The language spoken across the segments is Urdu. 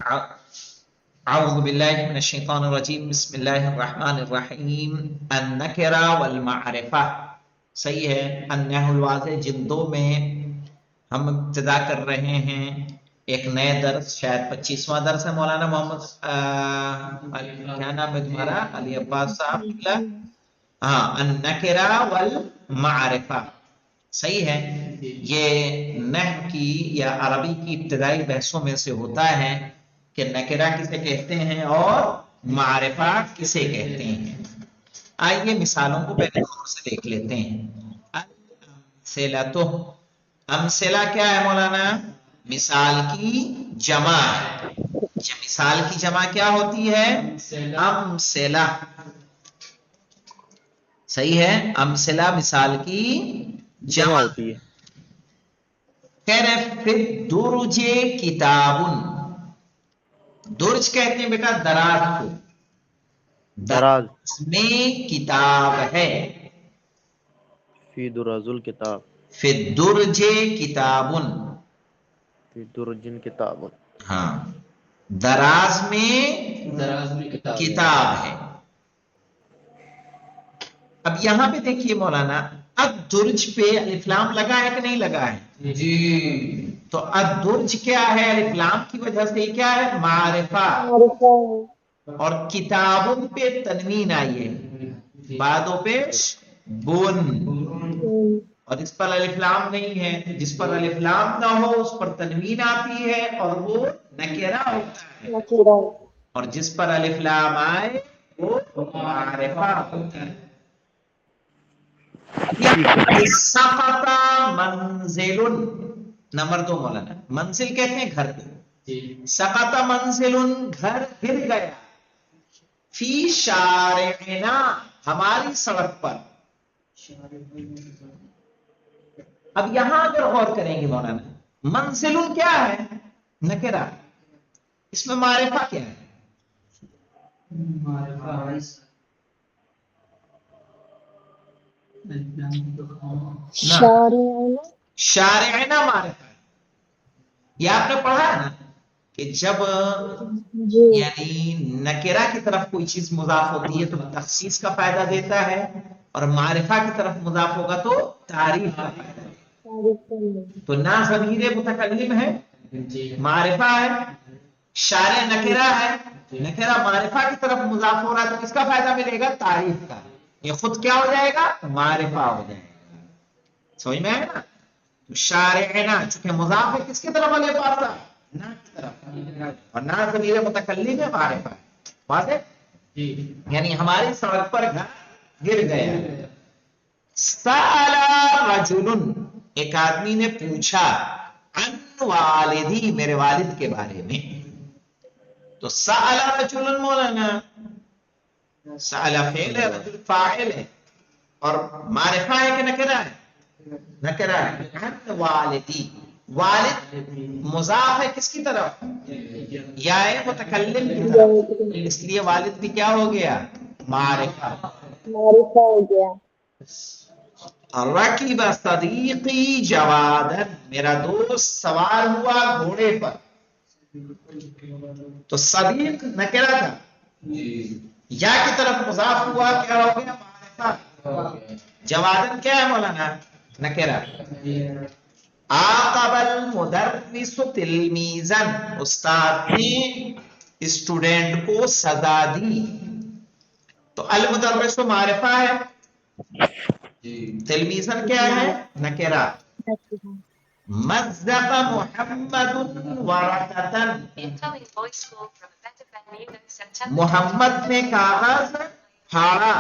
اعوذ باللہ من الشیطان الرجیم بسم اللہ الرحمن الرحیم النکرہ والمعرفہ. صحیح ہے. النحو الواضح جلد 2 میں ہم ابتدا کر رہے ہیں ایک نئے درس، شاید 25واں درس ہے. مولانا محمد کیا نام ہے تمہارا؟ علی عباس صاحب. ہاں، النکرہ والمعرفہ. صحیح ہے. یہ نحو کی یا عربی کی ابتدائی بحثوں میں سے ہوتا ہے کہ نکرہ کسے کہتے ہیں اور معرفہ کسے کہتے ہیں. آئیے مثالوں کو پہلے غور سے دیکھ لیتے ہیں. الامثلۃ، امثلہ کیا ہے مولانا؟ مثال کی جمع ہے. مثال کی جمع کیا ہوتی ہے؟ امثلہ. صحیح ہے. امثلہ مثال کی جمع ہوتی ہے. کہہ رہے فی الدرج کتابن. درج کہتے ہیں بیٹا دراز کو. دراز. میں کتاب ہے. فی دراز الکتاب. فی الدرج کتابن. فی درج کتاب. ہاں، دراز میں کتاب ہے. اب یہاں پہ دیکھیے مولانا، الدرج پہ الف لام لگا ہے کہ نہیں لگا ہے؟ جی. تو الدرج کیا ہے؟ الف لام کی وجہ سے کیا ہے؟ معرفہ. اور کتابوں پہ تنوین آئی ہے، بعدوں پہ بون، اور اس پر الف لام نہیں ہے. جس پر الف لام نہ ہو اس پر تنوین آتی ہے اور وہ نکرہ ہوتا ہے، اور جس پر الف لام آئے وہ معرفہ ہوتا ہے. سقط منزل. نمبر 2 مولانا، منزل کہتے ہیں گھر کو. سقط منزل گھر گر گیا. فی شارعنا ہماری سڑک پر. اب یہاں اگر غور کریں گے مولانا، منزل کیا ہے؟ نکرہ. اس میں معرفہ کیا ہے؟ شارعنا معرفہ ہے. یہ آپ نے پڑھا ہے نا کہ جب یعنی نکرہ کی طرف کوئی چیز مضاف ہوتی ہے تو تخصیص کا فائدہ دیتا ہے، اور معرفہ کی طرف مضاف ہوگا تو تعریف کا فائدہ دیتا ہے. تو نا ضمیر متکلم ہے، معرفہ ہے. شارع نکرہ ہے، نکرہ معرفہ کی طرف مضاف ہو رہا ہے تو کس کا فائدہ ملے گا؟ تعریف کا. یہ خود کیا ہو جائے گا؟ معرفہ ہو جائے گا. سمجھ میں آئے نا؟ شارعنا چونکہ مضاف ہے کس کی طرف والے پاس تھا؟ نا کی طرف، اور نا ضمیر متکلم ہے، معرفہ. واضح؟ یعنی ہماری سڑک پر گھر گر گیا. سأل رجل، ایک آدمی نے پوچھا، عن والدی میرے والد کے بارے میں. تو سأل رجل مولانا، سأل فعل ہے، رجل فاعل ہے، اور معرفہ ہے کہ نکرہ ہے؟ نکرہ ہے. عن والدی، والد مضاف ہے کس کی طرف؟ یا متکلم کی طرف، اس لیے والد بھی کیا ہو گیا؟ معرفہ. ہو گیا. رکب صدیقی جوادن، میرا دوست سوار ہوا گھوڑے پر. تو صدیق نکرہ تھا، یا کی طرف مضاف ہوا کیا ہو گیا؟ معرفہ. جوادن کیا ہے مولانا؟ نکرہ. عاقب المدرس تلمیذا، استاد نے اسٹوڈنٹ کو سزا دی. تو المدرس معرفہ ہے، تلمیذا کیا ہے؟ نکرہ. مزق محمد ورقة، محمد نے کاغذ پھاڑا.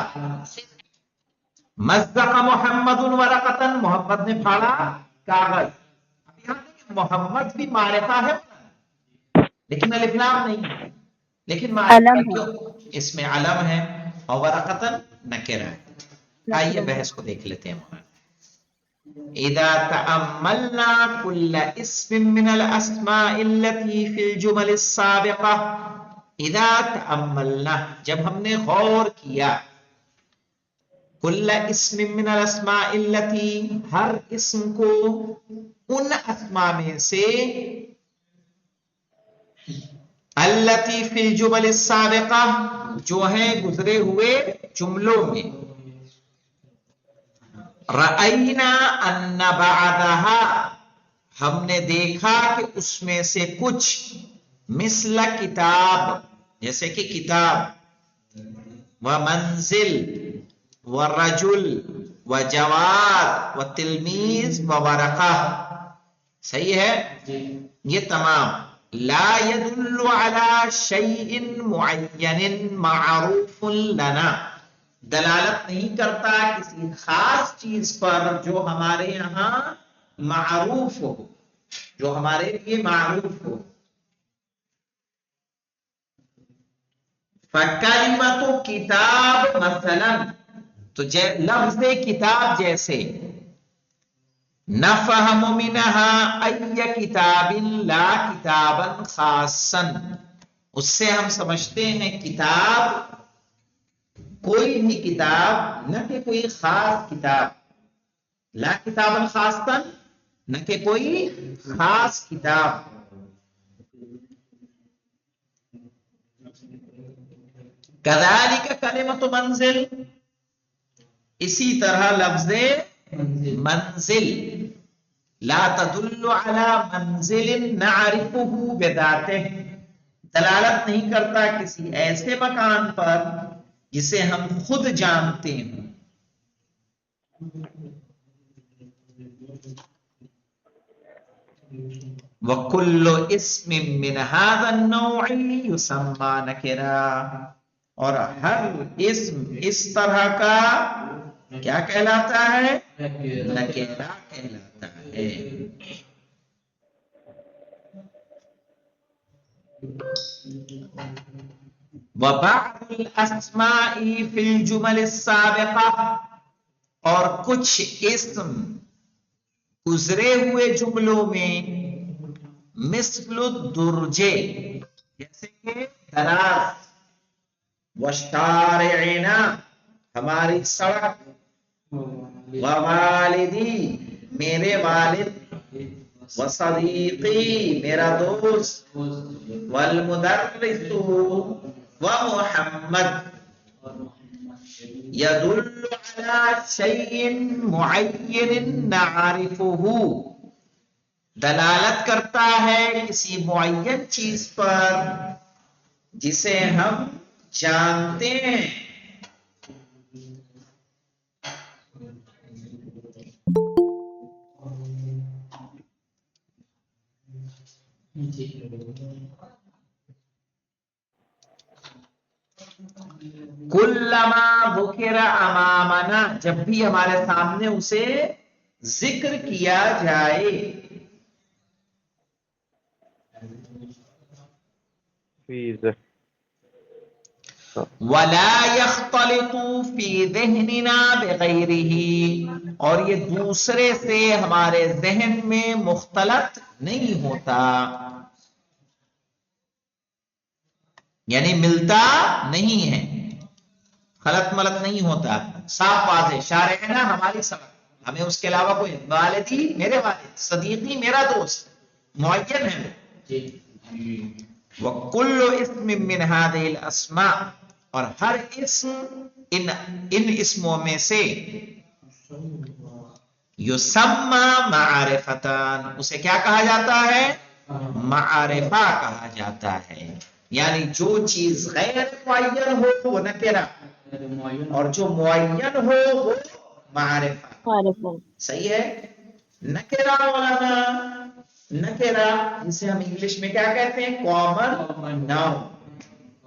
مزق محمد ورقة، محمد نے پھاڑا کاغذ. اب یہاں دیکھیں محمد بھی معرفہ ہے لیکن الف لام نہیں ہے، لیکن معرفہ کیوں؟ اس میں علم ہے، اور ورقة نکرہ ہے. آئیے بحث کو دیکھ لیتے ہیں. اذا تأملنا كل اسم من الاسماء التي في الجمل السابقة، اذا تأملنا جب ہم نے غور کیا، کل اسم من الاسماء التي ہر اسم کو ان اسماء میں سے التی فی الجمل السابقہ جو ہیں گزرے ہوئے جملوں میں. رأینا ان بعدها ہم نے دیکھا کہ اس میں سے کچھ مثل کتاب جیسے کہ کتاب ومنزل ورجل وجواد وتلمیذ وورقہ صحیح ہے. یہ تمام لا يدل على شيء معین معروف لنا دلالت نہیں کرتا کسی خاص چیز پر جو ہمارے یہاں معروف ہو، جو ہمارے لیے معروف ہو. فَكَلِمَةُ کتاب مثلا تو لفظ کتاب جیسے نفہم منها ای کتاب لا کتابا خاصا اس سے ہم سمجھتے ہیں کتاب کوئی بھی کتاب نہ کہ کوئی خاص کتاب، لا کتابا خاصا نہ کہ کوئی خاص کتاب. کذالک کلمۃ منزل اسی طرح لفظ منزل لا تدل على منزل نعرفه بذاته دلالت نہیں کرتا کسی ایسے مکان پر جسے ہم خود جانتے ہیں. وَكُلُّ اسم من هذا النوع يسمى نکرا اور ہر اسم اس طرح کا کیا کہلاتا ہے؟ نکرا کہلاتا ہے. وَبَعْضُ الْأَسْمَاءِ فِي الْجُمَلِ السَّابِقَةِ اور کچھ اسم گزرے ہوئے جملوں میں مثل الدرجے جیسے کہ دراز وشارعنا ہماری سڑک ووالدی میرے والد وصدیقی میرا دوست والمدرس ومحمد يدل على شيء معين نعرفه دلالت کرتا ہے کسی معین چیز پر جسے ہم جانتے ہیں. کلما ذکر امامنا جب بھی ہمارے سامنے اسے ذکر کیا جائے. ولا يختلط في ذهننا بغيره اور یہ دوسرے سے ہمارے ذہن میں مختلط نہیں ہوتا یعنی ملتا نہیں ہے، خلط ملط نہیں ہوتا، صاف واضح. شارعنا ہماری سڑک ہمیں اس کے علاوہ کوئی والدی میرے والد صدیقی میرا دوست معین ہے. وَكُلُّ اسم من هذه الاسماء اور ہر اسم ان اسموں میں سے یسمى معرفتان اسے کیا کہا جاتا ہے؟ معرفہ کہا جاتا ہے. یعنی جو چیز غیر معین ہو وہ نکرہ اور جو معین ہو وہ معرفہ. صحیح ہے. نکرہ علماء نکرہ جسے ہم انگلش میں کیا کہتے ہیں؟ Common noun.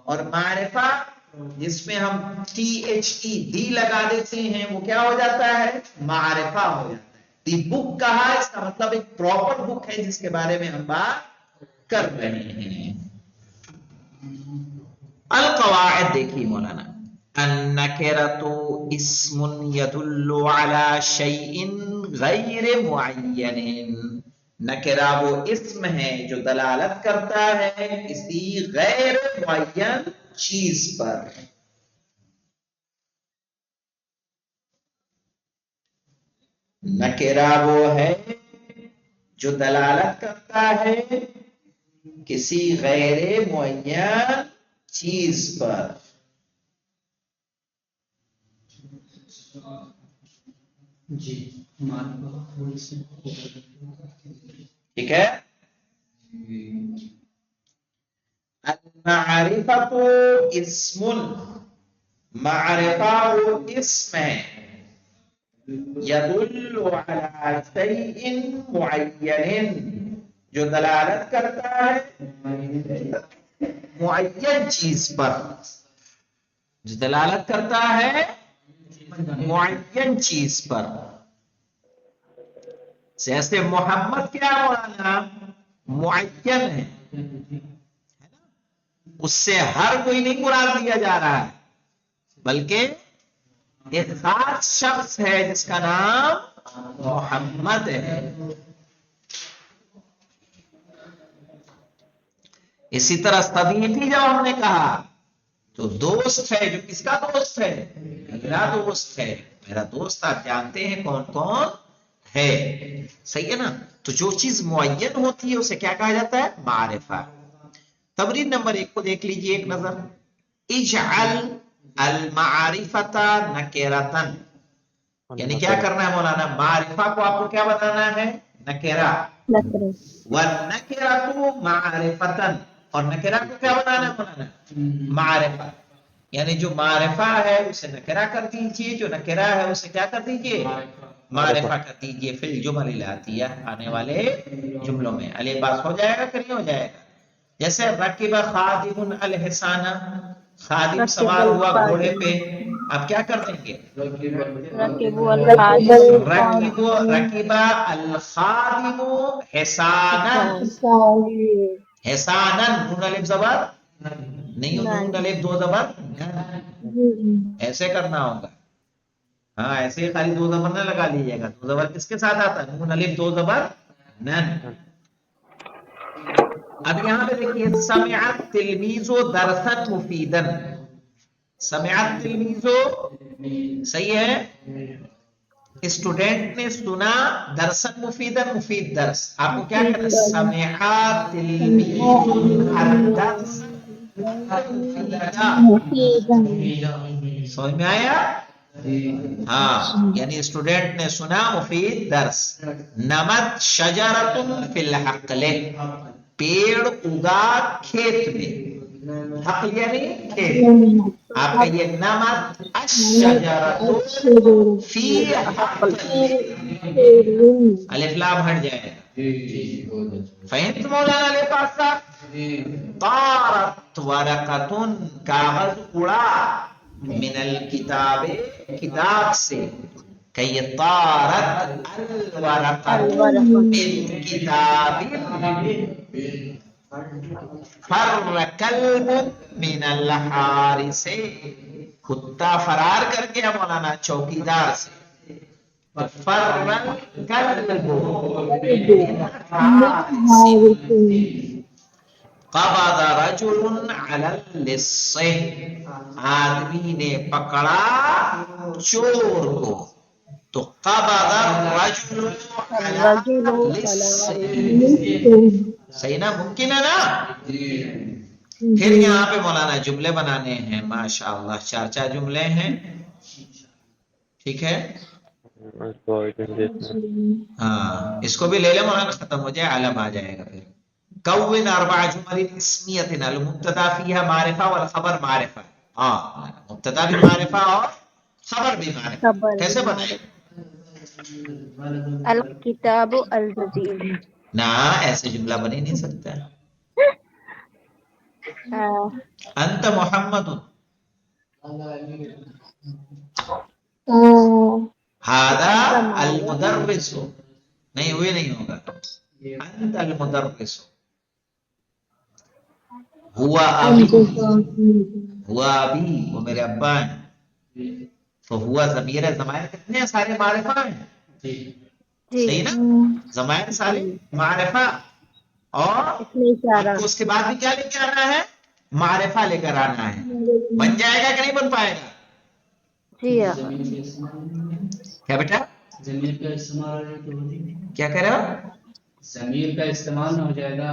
اور معرفہ جس میں ہم THE لگا دیتے ہیں وہ کیا ہو جاتا ہے؟ معرفہ ہو جاتا ہے. دی بک کہا اس کا مطلب ایک پراپر بک ہے جس کے بارے میں ہم بات کر رہے ہیں. القواعد دیکھیے مولانا. النکرۃ اسم يدل على شيء غیر معین نکرہ وہ اسم ہے جو دلالت کرتا ہے کسی غیر معین چیز پر. نکرہ وہ ہے جو دلالت کرتا ہے کسی غیر معین چیز پر. جی ٹھیک ہے. المعرفت اسم، معرفہ وہ اسم ہے، يدل على شيء معين جو دلالت کرتا ہے معین چیز پر، جو دلالت کرتا ہے معین چیز پر. جیسے محمد کیا مولانا معین ہے، اس سے ہر کوئی نہیں مراد لیا جا رہا ہے، بلکہ ایک خاص شخص ہے جس کا نام محمد ہے. اسی طرح صدیقی جب ہم نے کہا تو دوست ہے، جو کس کا دوست ہے؟ میرا دوست ہے. میرا دوست آپ جانتے ہیں کون کون ہے. صحیح ہے نا. تو جو چیز معین ہوتی ہے اسے کیا کہا جاتا ہے؟ معرفہ. تمرین نمبر 1 کو دیکھ لیجئے ایک نظر. اجعل المعرفت نکرتن، یعنی کیا کرنا ہے مولانا؟ معرفہ کو آپ کو کیا بنانا ہے؟ نکرہ. والنکرۃ معرفتن، اور نکرہ کو کیا بنانا ہے مولانا؟ معرفہ. یعنی جو معرفہ ہے اسے نکرہ کر دیجئے، جو نکرہ ہے اسے کیا کر دیجئے؟ معرفہ کر دیجئے. فی الجمل الاتیہ، آنے والے جملوں میں. علی بات ہو جائے گا کہ نہیں ہو جائے گا؟ جیسے رکب خادم الحصان، خادم سوار ہوا گھوڑے پہ، آپ کیا کر دیں گے؟ رکبوا الخادم رکب الخادم حصانا، حصانا نون الف زبر نہیں، نون الف دو زبر، ایسے کرنا ہوگا. ہاں ایسے ہی خالی دو زبر نہ لگا لیجیے گا. دو زبر کس کے ساتھ آتا ہے؟ نون الف دو زبر نن. اب یہاں پہ دیکھیے سمعت تلمیذ درسا مفیدا، سمعت تلمیذ صحیح ہے، اسٹوڈنٹ نے سنا، درسا مفیدا مفید درس. آپ کو کیا کرنا؟ سمعت تلمیذ الدرس مفیدا. سمجھ میں آیا؟ ہاں یعنی اسٹوڈنٹ نے سنا مفید درس. نمت شجرۃ فی الحقل، پیڑ اگا کھیت میں. حقل یعنی کھیت. آپ کا یہ نمت الشجرۃ فی حقل، الف لام ہٹ جائے گا. فہمت مولانا علی پاک صاحب؟ طارت ورقۃ، کاغذ اڑا، من الکتاب، کتاب سے. کہ طارت الورقۃ من کتاب، فر کلب من الحارس، کتا فرار کر گیا مولانا چوکیدار سے. فر کلب من الحارس. قبض رجل علی اللص، آدمی نے پکڑا چور کو. تو قبض الرجل علی اللص، صحیح نا؟ ممکن ہے نا؟ پھر یہاں پہ مولانا جملے بنانے ہیں. ماشاءاللہ 4 جملے ہیں. ٹھیک ہے ہاں، اس کو بھی لے لے مولانا، ختم ہو جائے، علم آ جائے گا. پھر کون 4 جمل اسمیت، المبتدا فیہا معرفہ والخبر معرفہ. ہاں مبتدا بھی معرفہ اور خبر بھی معرفہ. کیسے بنائے؟ الکتاب الجدید. نہ ایسے جملہ بن ہی نہیں سکتا. انت محمد، ہذا المدرس، نہیں ہوئے نہیں ہوگا. انت المدرس، ہوا ابی، ہوا ابی وہ میرے ابا ہیں. تو ہوا ضمیر ہے. ضمائر کتنے ہیں؟ سارے معرفہ ہیں. صحیح نا؟ ضمائر سارے معرفہ، اور آپ کو اس کے بعد بھی کیا لے کے آنا ہے؟ معرفہ لے کر آنا ہے. بن جائے گا کہ نہیں بن پائے گا؟ کیا بیٹا؟ ضمیر کا استعمال کیا کہہ رہے ہو؟ ضمیر کا استعمال نہ ہو جائے گا.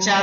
4